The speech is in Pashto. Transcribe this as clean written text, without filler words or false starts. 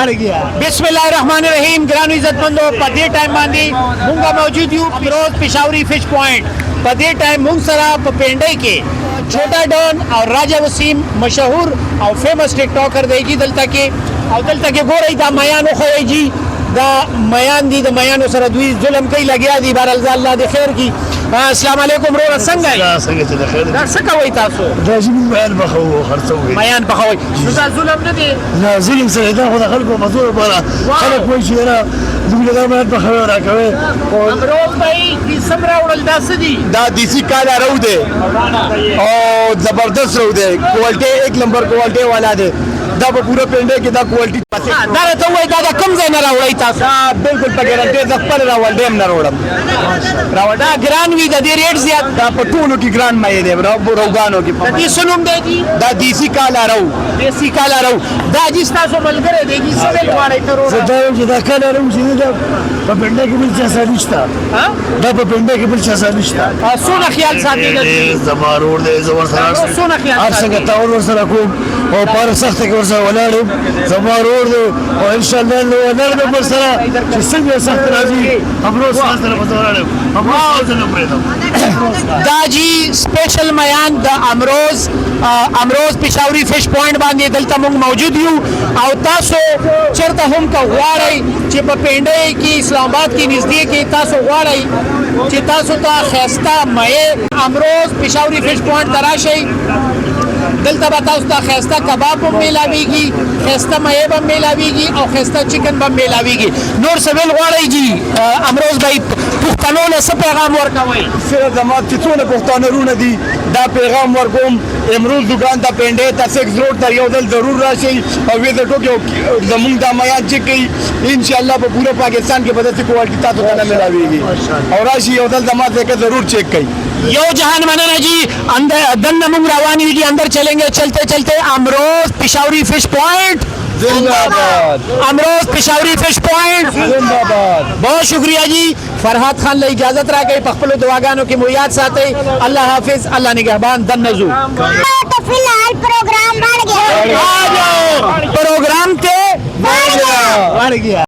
बिस्मिल्लाहिर्रहमानिर्रहीम ग्रान इज्जतमंदो पदे टाइम बांधी मुंगा मौजूद यू रोज पिशावरी फिश पॉइंट पदे टाइम मुंग सरा पेंडे के छोटा डॉन और राजा वसीम मशहूर और फेमस टिकटॉकर देगी दलता के और दलता के गो रही था मयानो खोई जी दा मयान दी दा मयानो सरा दुई जुल्म कई लगिया दी बार अल्लाह दे खैर की अस्सलाम वालेकुम रो संगा संगा चले खैर दा सका वही तासो لازم المال بخو خرسوي मयान बखोई दा जुल्म न दे لا ظلم سيدا خذ خلقه مزور برا خلق وين شي انا دغه دا مال بخو راکوي امروز भाई की समरा उड़ल दा सदी دا دیسی کالا رو دے او زبردست رو دے کوالٹی ایک نمبر کوالٹی والا دے دا په پورا پنده کې دا کوالټي دا ته وای دا کم ځای نه راوړی تاسو بالکل په ګارانټي د خپل راول ډیم نه راوړم دا ګران وی د دې ریټ زیات دا په ټولو کې ګران مې دی روغانو کې د دې سنوم دی دي دا دیسی کالا رو دیسی کالا رو دا چې تاسو ملګری دی چې څه غواړی ته وروړه زه دا چې دا کالا رو چې دا په پنده کې بل څه نشته دا په پنده کې بل څه نشته سونه خیال ساتي د زمارور دې زور سره سونه خیال هر څنګه تاور ور سره کوم او پر سخت کې ور سره ولاړم زمارور دې او ان شاء الله نو ولر پر سره چې څنګه سخت راځي امروز سره ولاړم امروز نه پرېدم دا جی سپیشل میان د امروز پېښوري فش پوینټ باندې دلته موږ موجود یو او تاسو چرته هم کا غواړئ چې په پنده کې اسلام آباد کې نږدې کې تاسو غواړئ چې تاسو ته خسته مې امروز پېښوري فش پوینټ تراشئ دلته به تاسو ته خسته کباب هم میلاویږي خسته مې هم میلاویږي او خسته چکن هم میلاویږي نور څه ویل غواړئ جی امروز بھائی پښتنو له څه پیغام ورکوئ صرف زمات چې څونه پښتانه رونه دي دا پیغام ورکوم امروز دکان ته پنده ته سکس روډ ته یو دل ضرور راشي او وې د ټوکو زمونږ د میان چې کوي ان شاء الله په پورا پاکستان کې بدلته کوالټي تاسو ته ملاويږي او راشي یو دل زمات ته ضرور چیک کوي यो जहान मनना जी अंदर दन मुंग रवानी हुई अंदर चलेंगे चलते चलते अमरोज पिशावरी फिश पॉइंट जिंदाबाद अमरोज पिशावरी फिश पॉइंट जिंदाबाद बहुत शुक्रिया जी फरहाद खान ले इजाजत रह गई पखपलो दुआगानों की मुयाद साथे अल्लाह हाफिज अल्लाह निगहबान दन नजू तो फिलहाल प्रोग्राम बढ़ गया प्रोग्राम के बढ़ गया बढ़ गया।